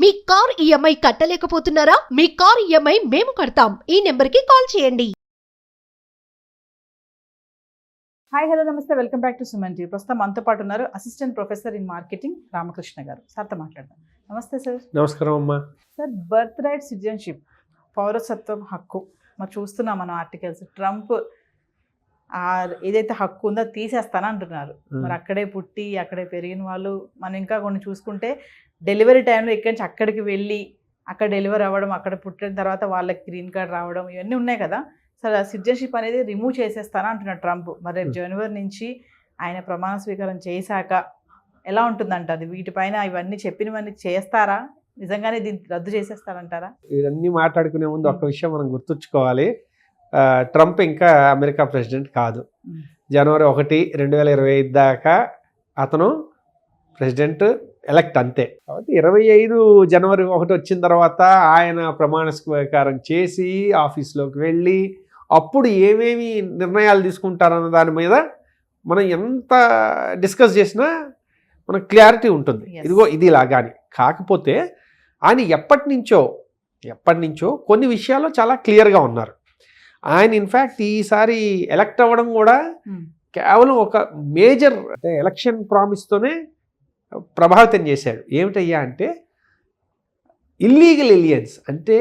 మీ car EMI కట్టలేకపోతున్నారా? మీ car EMI మేము కడతాం. ఈ నెంబర్కి కాల్ చేయండి. హాయ్ హలో నమస్తే, welcome back to Suman TV. ప్రస్తుతం మనతో పాటు ఉన్నారు assistant professor in marketing Ramakrishna గారు. సార్తో మాట్లాడదాం. నమస్తే సార్. నమస్కారం అమ్మా. సార్, బర్త్ రైట్ సిటిజన్షిప్, పౌరసత్వం హక్కు మరి చూస్తున్నాం మనం ఆర్టికల్స్. ట్రంప్ ఏదైతే హక్కు ఉందో తీసేస్తానా అంటున్నారు. మరి అక్కడే పుట్టి అక్కడే పెరిగిన వాళ్ళు మనం ఇంకా కొన్ని చూసుకుంటే డెలివరీ టైంలో ఇక్కడి నుంచి అక్కడికి వెళ్ళి అక్కడ డెలివరీ అవ్వడం, అక్కడ పుట్టిన తర్వాత వాళ్ళకి గ్రీన్ కార్డ్ రావడం, ఇవన్నీ ఉన్నాయి కదా. సరే, సిటిజన్షిప్ అనేది రిమూవ్ చేసేస్తానా అంటున్నాడు ట్రంప్. మరి రేపు జనవరి నుంచి ఆయన ప్రమాణ స్వీకారం చేశాక ఎలా ఉంటుందంటారు? వీటిపైన ఇవన్నీ చెప్పినవన్నీ చేస్తారా? నిజంగానే దీన్ని రద్దు చేసేస్తారంటారా? ఇవన్నీ మాట్లాడుకునే ముందు ఒక విషయం మనం గుర్తుంచుకోవాలి. ట్రంప్ ఇంకా అమెరికా ప్రెసిడెంట్ కాదు. జనవరి 1, 2025 దాకా అతను ప్రెసిడెంట్ ఎలక్ట్ అంతే. కాబట్టి 25 జనవరి 1 వచ్చిన తర్వాత ఆయన ప్రమాణ స్వీకారం చేసి ఆఫీస్లోకి వెళ్ళి అప్పుడు ఏమేమి నిర్ణయాలు తీసుకుంటారన్న దాని మీద మనం ఎంత డిస్కస్ చేసినా మనకు క్లారిటీ ఉంటుంది. ఇదిగో ఇది ఇలాగాని. కాకపోతే ఆయన ఎప్పటి నుంచో కొన్ని విషయాల్లో చాలా క్లియర్గా ఉన్నారు. ఆయన ఇన్ఫ్యాక్ట్ ఈసారి ఎలక్ట్ అవ్వడం కూడా కేవలం ఒక మేజర్ అంటే ఎలక్షన్ ప్రామిస్తోనే ప్రభావితం చేశాడు. ఏమిటయ్యా అంటే ఇల్లీగల్ ఎలియన్స్, అంటే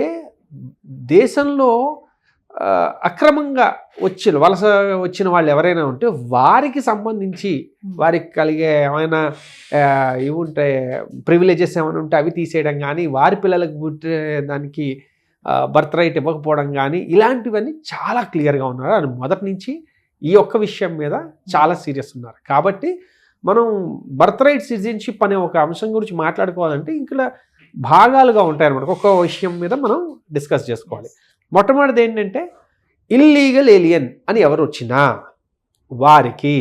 దేశంలో అక్రమంగా వలస వచ్చిన వాళ్ళు ఎవరైనా ఉంటే వారికి సంబంధించి వారికి కలిగే ఏమైనా ఇవి ఉంటే ప్రివిలేజెస్ ఏమైనా ఉంటే అవి తీసేయడం కానీ, వారి పిల్లలకు పుట్టే దానికి బర్త్ రైట్ ఇవ్వకపోవడం కానీ, ఇలాంటివన్నీ చాలా క్లియర్గా ఉన్నారు. అని మొదటి నుంచి ఈ ఒక్క విషయం మీద చాలా సీరియస్ ఉన్నారు. కాబట్టి మనం బర్త్ రైట్ సిటిజన్షిప్ అనే ఒక అంశం గురించి మాట్లాడుకోవాలంటే ఇంకా భాగాలుగా ఉంటాయన్నమాట. ఒక్కొక్క విషయం మీద మనం డిస్కస్ చేసుకోవాలి. మొట్టమొదటిది ఏంటంటే ఇల్లీగల్ ఏలియన్ అని ఎవరు వచ్చినా వారికి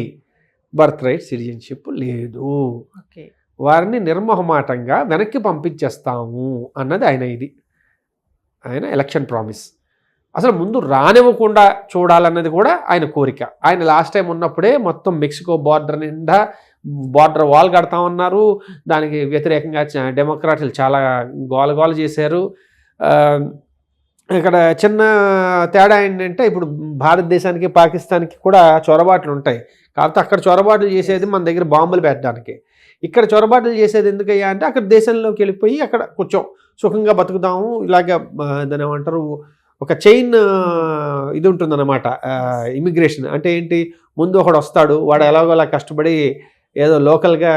బర్త్ రైట్ సిటిజన్షిప్ లేదు, వారిని నిర్మోహమాటంగా వెనక్కి పంపించేస్తాము అన్నది ఆయన ఎలక్షన్ ప్రామిస్. అసలు ముందు రానివ్వకుండా చూడాలన్నది కూడా ఆయన కోరిక. ఆయన లాస్ట్ టైం ఉన్నప్పుడే మొత్తం మెక్సికో బార్డర్ నిండా బార్డర్ వాల్ కడతామన్నారు. దానికి వ్యతిరేకంగా డెమోక్రాట్లు చాలా గోల చేశారు. ఇక్కడ చిన్న తేడా ఏంటంటే ఇప్పుడు భారతదేశానికి పాకిస్తాన్కి కూడా చొరబాట్లు ఉంటాయి. కాకపోతే అక్కడ చొరబాట్లు చేసేది మన దగ్గర బాంబులు పెట్టడానికి, ఇక్కడ చొరబాట్లు చేసేది ఎందుకయ్యా అంటే అక్కడ దేశంలోకి వెళ్ళిపోయి అక్కడ కొంచెం సుఖంగా బతుకుదాము, ఇలాగ దాని ఏమంటారు ఒక చైన్ ఇది ఉంటుందన్నమాట. ఇమిగ్రేషన్ అంటే ఏంటి, ముందు ఒకడు వస్తాడు, వాడు ఎలాగోలా కష్టపడి ఏదో లోకల్గా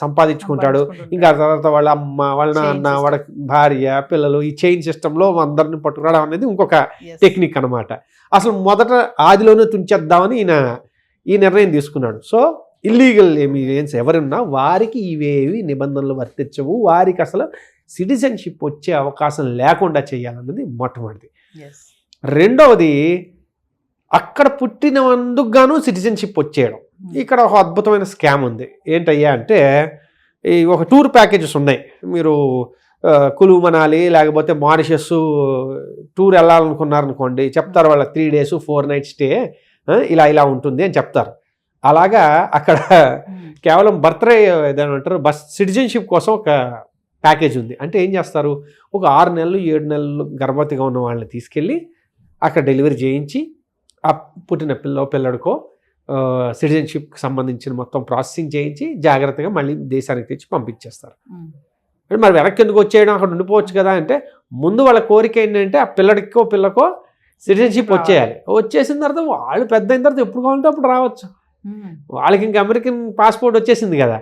సంపాదించుకుంటాడు, ఇంకా తర్వాత వాళ్ళ అమ్మ, వాళ్ళ నాన్న, వాళ్ళ భార్య, పిల్లలు, ఈ చైన్ సిస్టంలో అందరిని పట్టుకురావడం అనేది ఇంకొక టెక్నిక్ అనమాట. అసలు మొదట ఆదిలోనే తుంచేద్దామని ఈ నిర్ణయం తీసుకున్నాడు. సో ఇల్లీగల్ ఎమిగ్రెంట్స్ ఎవరున్నా వారికి ఇవేవి నిబంధనలు వర్తించవు, వారికి అసలు సిటిజన్షిప్ వచ్చే అవకాశం లేకుండా చేయాలన్నది మొట్టమొదటిది. రెండవది, అక్కడ పుట్టినందుకు గాను సిటిజన్షిప్ వచ్చేయడం. ఇక్కడ ఒక అద్భుతమైన స్కామ్ ఉంది. ఏంటయ్యా అంటే ఈ ఒక టూర్ ప్యాకేజెస్ ఉన్నాయి. మీరు కులు మనాలి లేకపోతే మారిషస్ టూర్ వెళ్ళాలనుకున్నారనుకోండి, చెప్తారు వాళ్ళ 3 days 4 nights స్టే ఇలా ఉంటుంది అని చెప్తారు. అలాగా అక్కడ కేవలం ఏదంటారు సిటిజన్షిప్ కోసం ఒక ప్యాకేజ్ ఉంది. అంటే ఏం చేస్తారు, ఒక 6 నెలలు 7 నెలలు గర్భవతిగా ఉన్న వాళ్ళని తీసుకెళ్ళి అక్కడ డెలివరీ చేయించి ఆ పుట్టిన పిల్లడికో సిటిజన్షిప్కి సంబంధించిన మొత్తం ప్రాసెసింగ్ చేయించి జాగ్రత్తగా మళ్ళీ దేశానికి తెచ్చి పంపించేస్తారు. మరి వెనక్కి ఎందుకు వచ్చేయడం, అక్కడ ఉండిపోవచ్చు కదా అంటే ముందు వాళ్ళ కోరిక ఏంటంటే ఆ పిల్లకో సిటిజన్షిప్ వచ్చేయాలి. వచ్చేసిన తర్వాత వాళ్ళు పెద్ద అయిన తర్వాత ఎప్పుడు కావాలంటే అప్పుడు రావచ్చు. వాళ్ళకి ఇంకా అమెరికన్ పాస్పోర్ట్ వచ్చేసింది కదా,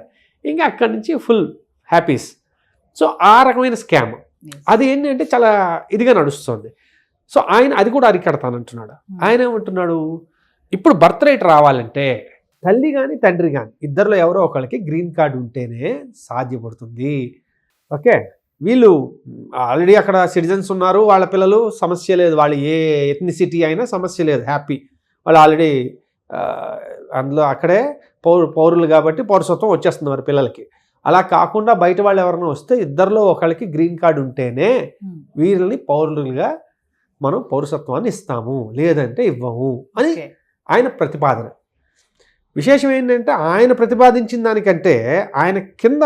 ఇంకా అక్కడి నుంచి ఫుల్ హ్యాపీస్. సో ఆ రకమైన స్కామ్ అది ఏంటంటే చాలా ఇదిగా నడుస్తుంది. సో ఆయన అది కూడా అరికడతానంటున్నాడు. ఆయన ఏమంటున్నాడు, ఇప్పుడు బర్త్ రైట్ రావాలంటే తల్లి కానీ తండ్రి కానీ ఇద్దరిలో ఎవరో ఒకరికి గ్రీన్ కార్డు ఉంటేనే సాధ్యపడుతుంది. ఓకే, వీళ్ళు ఆల్రెడీ అక్కడ సిటిజన్స్ ఉన్నారు, వాళ్ళ పిల్లలు సమస్య లేదు, వాళ్ళు ఏ ఎథ్నిసిటీ అయినా సమస్య లేదు, హ్యాపీ. వాళ్ళు ఆల్రెడీ అందులో అక్కడే పౌరులు కాబట్టి పౌరసత్వం వచ్చేస్తుంది వారి పిల్లలకి. అలా కాకుండా బయట వాళ్ళు ఎవరైనా వస్తే ఇద్దరిలో ఒకరికి గ్రీన్ కార్డు ఉంటేనే వీళ్ళని పౌరులుగా మనం పౌరసత్వాన్ని ఇస్తాము, లేదంటే ఇవ్వము అని ఆయన ప్రతిపాదన. విశేషం ఏంటంటే ఆయన ప్రతిపాదించిన దానికంటే ఆయన కింద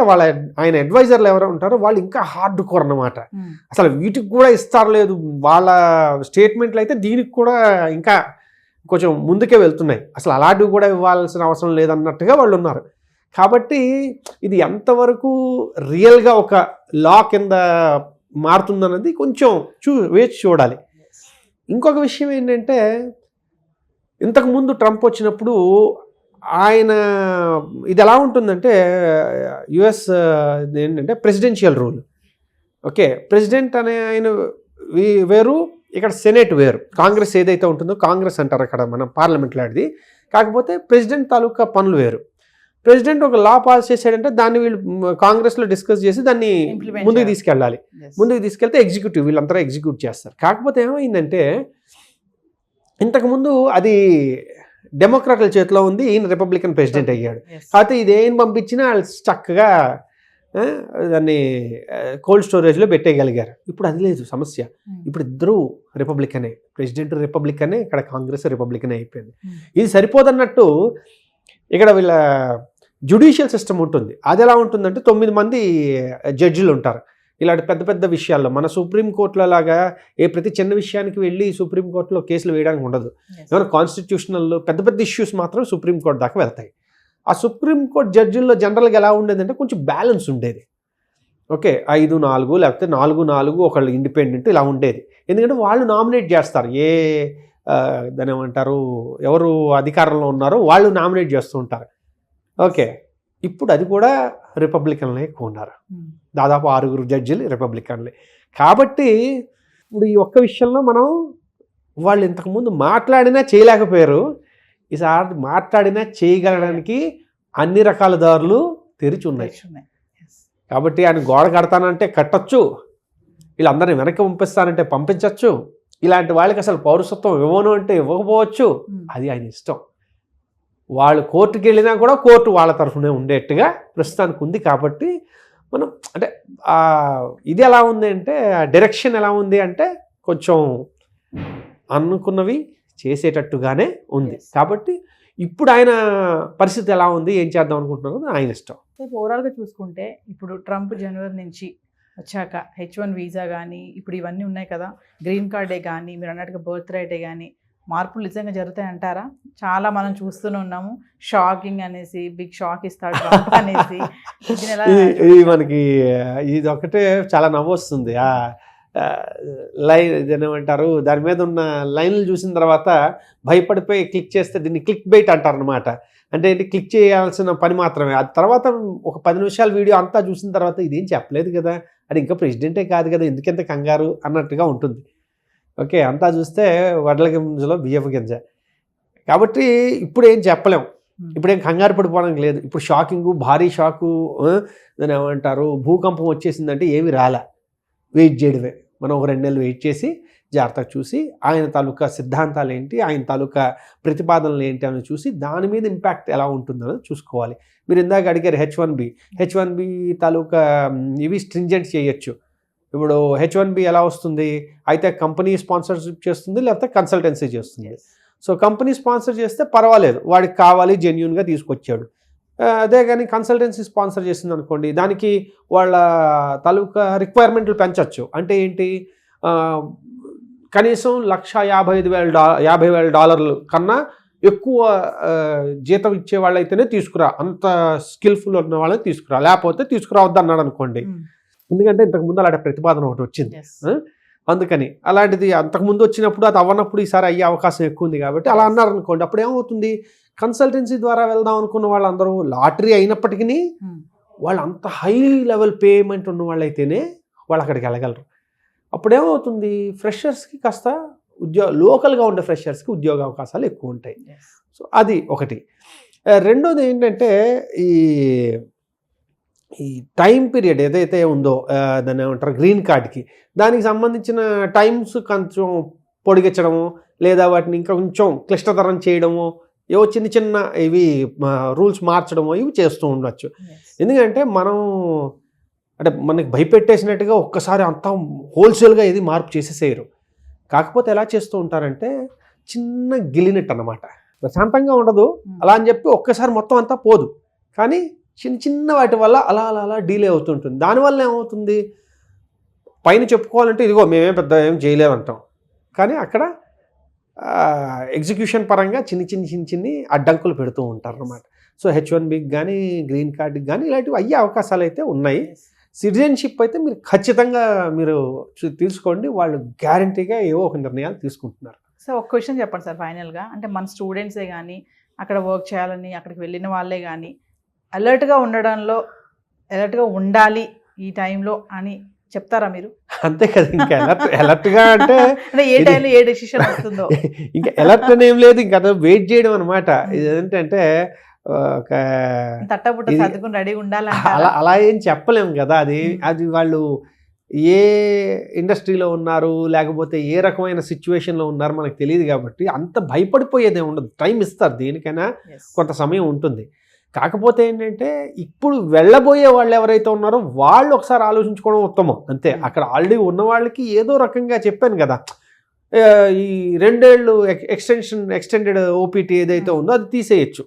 ఆయన అడ్వైజర్లు ఎవరు ఉంటారో వాళ్ళు ఇంకా హార్డ్ కోర్ అన్నమాట. అసలు వీటికి కూడా ఇస్తారు లేదు, వాళ్ళ స్టేట్మెంట్లు అయితే దీనికి కూడా ఇంకా కొంచెం ముందుకే వెళ్తున్నాయి, అసలు అలాంటివి కూడా ఇవ్వాల్సిన అవసరం లేదన్నట్టుగా వాళ్ళు ఉన్నారు. కాబట్టి ఇది ఎంతవరకు రియల్గా ఒక లా కింద మారుతుందన్నది కొంచెం వేచి చూడాలి. ఇంకొక విషయం ఏంటంటే ఇంతకుముందు ట్రంప్ వచ్చినప్పుడు ఆయన ఇది ఎలా ఉంటుందంటే యుఎస్ ఏంటంటే ప్రెసిడెన్షియల్ రూల్. ఓకే, ప్రెసిడెంట్ అనే ఆయన వేరు, ఇక్కడ సెనేట్ వేరు. కాంగ్రెస్ ఏదైతే ఉంటుందో కాంగ్రెస్ అంటారు అక్కడ మన పార్లమెంట్లో అది. కాకపోతే ప్రెసిడెంట్ తాలూకా పనులు వేరు. ప్రెసిడెంట్ ఒక లా పాస్ చేశాడంటే దాన్ని వీళ్ళు కాంగ్రెస్లో డిస్కస్ చేసి దాన్ని ముందుకు తీసుకెళ్ళాలి. ముందుకు తీసుకెళ్తే ఎగ్జిక్యూటివ్ వీళ్ళంతా ఎగ్జిక్యూట్ చేస్తారు. కాకపోతే ఏమైందంటే ఇంతకుముందు అది డెమోక్రాట్ల చేతిలో ఉంది, ఈయన రిపబ్లికన్ ప్రెసిడెంట్ అయ్యాడు. కాకపోతే ఇదేం పంపించినా వాళ్ళు చక్కగా దాన్ని కోల్డ్ స్టోరేజ్లో పెట్టేయగలిగారు. ఇప్పుడు అది లేదు సమస్య. ఇప్పుడు ఇద్దరు రిపబ్లికనే, ప్రెసిడెంట్ రిపబ్లికనే, ఇక్కడ కాంగ్రెస్ రిపబ్లికనే అయిపోయింది. ఇది సరిపోదన్నట్టు ఇక్కడ వీళ్ళ జ్యుడిషియల్ సిస్టమ్ ఉంటుంది. అది ఎలా ఉంటుందంటే 9 మంది జడ్జిలు ఉంటారు. ఇలాంటి పెద్ద పెద్ద విషయాల్లో మన సుప్రీంకోర్టులో లాగా ప్రతి చిన్న విషయానికి వెళ్ళి సుప్రీంకోర్టులో కేసులు వేయడానికి ఉండదు. ఏమైనా కాన్స్టిట్యూషనల్ పెద్ద పెద్ద ఇష్యూస్ మాత్రం సుప్రీంకోర్టు దాకా వెళ్తాయి. ఆ సుప్రీంకోర్టు జడ్జిల్లో జనరల్గా ఎలా ఉండేదంటే కొంచెం బ్యాలెన్స్ ఉండేది. ఓకే, 5-4 లేకపోతే 4-4 ఒకళ్ళు ఇండిపెండెంట్ ఇలా ఉండేది. ఎందుకంటే వాళ్ళు నామినేట్ చేస్తారు, దాని ఏమంటారు, ఎవరు అధికారంలో ఉన్నారో వాళ్ళు నామినేట్ చేస్తూ ఉంటారు. ఓకే, ఇప్పుడు అది కూడా రిపబ్లికన్లే ఎక్కువ ఉన్నారు. దాదాపు 6 జడ్జిలు రిపబ్లికన్లే. కాబట్టి ఇప్పుడు ఈ ఒక్క విషయంలో మనం వాళ్ళు ఇంతకుముందు మాట్లాడినా చేయలేకపోయారు, ఈసారి మాట్లాడినా చేయగలడానికి అన్ని రకాల దారులు తెరిచి ఉన్నాయి. కాబట్టి ఆయన గోడ కడతానంటే కట్టచ్చు, వీళ్ళందరినీ వెనక్కి పంపిస్తానంటే పంపించవచ్చు, ఇలాంటి వాళ్ళకి అసలు పౌరసత్వం ఇవ్వను అంటే ఇవ్వకపోవచ్చు, అది ఆయన ఇష్టం. వాళ్ళు కోర్టుకి వెళ్ళినా కూడా కోర్టు వాళ్ళ తరఫునే ఉండేట్టుగా ప్రస్తుతానికి ఉంది. కాబట్టి మనం అంటే ఇది ఎలా ఉంది అంటే డైరెక్షన్ ఎలా ఉంది అంటే కొంచెం అనుకున్నవి చేసేటట్టుగానే ఉంది. కాబట్టి ఇప్పుడు ఆయన పరిస్థితి ఎలా ఉంది, ఏం చేద్దాం అనుకుంటున్నారో ఆయన ఇష్టం. ఓవరాల్గా చూసుకుంటే ఇప్పుడు ట్రంప్ జనవరి నుంచి వచ్చాక H1 వీసా కానీ ఇప్పుడు ఇవన్నీ ఉన్నాయి కదా, గ్రీన్ కార్డే కానీ మీరు అన్నట్టుగా బర్త్ రైటే కానీ మార్పులు నిజంగా జరుగుతాయి అంటారా? చాలా మనం చూస్తూనే ఉన్నాము, షాకింగ్ అనేసి బిగ్ షాక్ ఇస్తాడు ట్రంప్ అనేసి. ఇది మనకి ఇది ఒకటే చాలా నవ్వు వస్తుంది. లైన్ ఇదేమంటారు, దాని మీద ఉన్న లైన్లు చూసిన తర్వాత భయపడిపోయి క్లిక్ చేస్తే దీన్ని క్లిక్ బైట్ అంటారు అనమాట. అంటే ఏంటి, క్లిక్ చేయాల్సిన పని మాత్రమే. ఆ తర్వాత ఒక 10 నిమిషాల వీడియో అంతా చూసిన తర్వాత ఇదేం చెప్పలేదు కదా, అది ఇంకా ప్రెసిడెంటే కాదు కదా, ఎందుకంత కంగారు అన్నట్టుగా ఉంటుంది. ఓకే, అంతా చూస్తే వడ్ల గింజలో బియ్యపు గింజ. కాబట్టి ఇప్పుడు ఏం చెప్పలేం, ఇప్పుడేం కంగారు పడిపోవడానికి లేదు. ఇప్పుడు షాకింగ్, భారీ షాకు, దాన్ని ఏమంటారు, భూకంపం వచ్చేసిందంటే ఏమి రాలే, వెయిట్ చేయడమే. మనం ఒక 2 నెలలు వెయిట్ చేసి జాగ్రత్తగా చూసి ఆయన తాలూకా సిద్ధాంతాలు ఏంటి, ఆయన తాలూకా ప్రతిపాదనలు ఏంటి అని చూసి దాని మీద ఇంపాక్ట్ ఎలా ఉంటుందని చూసుకోవాలి. మీరు ఇందాక అడిగారు హెచ్1బి తాలూకా ఇవి స్ట్రింజెంట్ చేయొచ్చు. ఇప్పుడు H1B ఎలా వస్తుంది, అయితే కంపెనీ స్పాన్సర్షిప్ చేస్తుంది లేకపోతే కన్సల్టెన్సీ చేస్తుంది. సో కంపెనీ స్పాన్సర్ చేస్తే పర్వాలేదు, వాడికి కావాలి జెన్యూన్గా తీసుకొచ్చాడు. అదే కానీ కన్సల్టెన్సీ స్పాన్సర్ చేసింది అనుకోండి, దానికి వాళ్ళ తాలూకా రిక్వైర్మెంట్లు పెంచవచ్చు. అంటే ఏంటి, కనీసం $1,55,000 కన్నా ఎక్కువ జీతం ఇచ్చే వాళ్ళైతేనే తీసుకురా, అంత స్కిల్ఫుల్ ఉన్న వాళ్ళని తీసుకురా, లేకపోతే తీసుకురావద్దు అన్నాడు అనుకోండి. ఎందుకంటే ఇంతకుముందు అలాంటి ప్రతిపాదన ఒకటి వచ్చింది, అందుకని అలాంటిది అంతకుముందు వచ్చినప్పుడు అది అవ్వనప్పుడు ఈసారి అయ్యే అవకాశం ఎక్కువ ఉంది. కాబట్టి అలా అన్నారు అనుకోండి, అప్పుడు ఏమవుతుంది, కన్సల్టెన్సీ ద్వారా వెళ్దాం అనుకున్న వాళ్ళందరూ లాటరీ అయినప్పటికీ వాళ్ళు అంత హై లెవెల్ పేమెంట్ ఉన్న వాళ్ళైతేనే వాళ్ళు అక్కడికి వెళ్ళగలరు. అప్పుడేమవుతుంది, ఫ్రెషర్స్కి కాస్త లోకల్గా ఉండే ఫ్రెషర్స్కి ఉద్యోగ అవకాశాలు ఎక్కువ ఉంటాయి. సో అది ఒకటి. రెండోది ఏంటంటే ఈ టైం పీరియడ్ ఏదైతే ఉందో దాన్ని ఏమంటారు, గ్రీన్ కార్డ్కి దానికి సంబంధించిన టైమ్స్ కొంచెం పొడిగించడము లేదా వాటిని ఇంకా కొంచెం క్లిష్టతరం చేయడము, ఏవో చిన్న చిన్న ఇవి రూల్స్ మార్చడము ఇవి చేస్తూ ఉండొచ్చు. ఎందుకంటే అంటే మనకి భయపెట్టేసినట్టుగా ఒక్కసారి అంతా హోల్సేల్గా ఏది మార్పు చేసేసేయరు. కాకపోతే ఎలా చేస్తూ ఉంటారంటే చిన్న గిలినట్టు అన్నమాట. ప్రశాంతంగా ఉండదు. అలా అని చెప్పి ఒక్కసారి మొత్తం అంతా పోదు, కానీ చిన్న చిన్న వాటి వల్ల అలా అలా అలా డీలే అవుతుంటుంది. దానివల్ల ఏమవుతుంది, పైన చెప్పుకోవాలంటే ఇదిగో మేమేం పెద్ద ఏం చేయలేమంటాం, కానీ అక్కడ ఎగ్జిక్యూషన్ పరంగా చిన్ని అడ్డంకులు పెడుతూ ఉంటారు అన్నమాట. సో H1Bకి కానీ గ్రీన్ కార్డుకి కానీ ఇలాంటివి అయ్యే అవకాశాలు అయితే ఉన్నాయి. సిటిజన్షిప్ అయితే మీరు ఖచ్చితంగా మీరు తీసుకోండి, వాళ్ళు గ్యారంటీగా ఏవో ఒక నిర్ణయాలు తీసుకుంటున్నారు. సో ఒక క్వశ్చన్ చెప్పండి సార్ ఫైనల్గా, అంటే మన స్టూడెంట్సే కానీ అక్కడ వర్క్ చేయాలని అక్కడికి వెళ్ళిన వాళ్ళే కానీ అలర్ట్గా ఉండాలి ఈ టైంలో అని చెప్తారా మీరు? అంతే కదా, ఇంకా అలర్ట్గా అంటే ఏ టైంలో ఏ డెసిషన్ వస్తుందో ఇంకా అలర్ట్ అని ఏం లేదు, ఇంకా వెయిట్ చేయడం అనమాట. ఇదేంటంటే ఒక తట్టబుట్ట సర్దుకుని రెడీగా ఉండాలి అలా ఏం చెప్పలేము కదా. అది వాళ్ళు ఏ ఇండస్ట్రీలో ఉన్నారు, లేకపోతే ఏ రకమైన సిచ్యువేషన్లో ఉన్నారు మనకు తెలియదు కాబట్టి అంత భయపడిపోయేదే ఉండదు. టైం ఇస్తారు, దేనికైనా కొంత సమయం ఉంటుంది. కాకపోతే ఏంటంటే ఇప్పుడు వెళ్ళబోయే వాళ్ళు ఎవరైతే ఉన్నారో వాళ్ళు ఒకసారి ఆలోచించుకోవడం ఉత్తమం. అంతే, అక్కడ ఆల్రెడీ ఉన్న వాళ్ళకి ఏదో రకంగా చెప్పాను కదా, ఈ 2 ఏళ్ళు ఎక్స్టెండెడ్ OPT ఏదైతే ఉందో అది తీసేయచ్చు.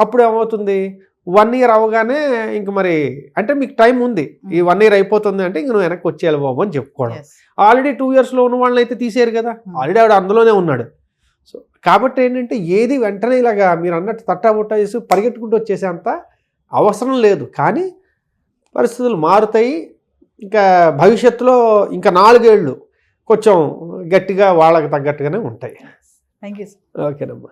అప్పుడు ఏమవుతుంది, 1 year అవగానే ఇంక మరి అంటే మీకు టైం ఉంది, ఈ 1 year అయిపోతుంది అంటే ఇంక నువ్వు వెనక్కి వచ్చేయాలి బాబు అని చెప్పుకోవడం. ఆల్రెడీ 2 yearsలో ఉన్న వాళ్ళని అయితే తీసేరు కదా, ఆల్రెడీ ఆవిడ అందులోనే ఉన్నాడు. సో కాబట్టి ఏంటంటే ఏది వెంటనే ఇలాగా మీరు అన్నట్టు తట్టాబుట్టా చేసి పరిగెట్టుకుంటూ వచ్చేసేంత అవసరం లేదు. కానీ పరిస్థితులు మారుతాయి. ఇంకా భవిష్యత్తులో ఇంకా 4 ఏళ్ళు కొంచెం గట్టిగా వాళ్ళకి తగ్గట్టుగానే ఉంటాయి. Thank you. ఓకేనమ్మా.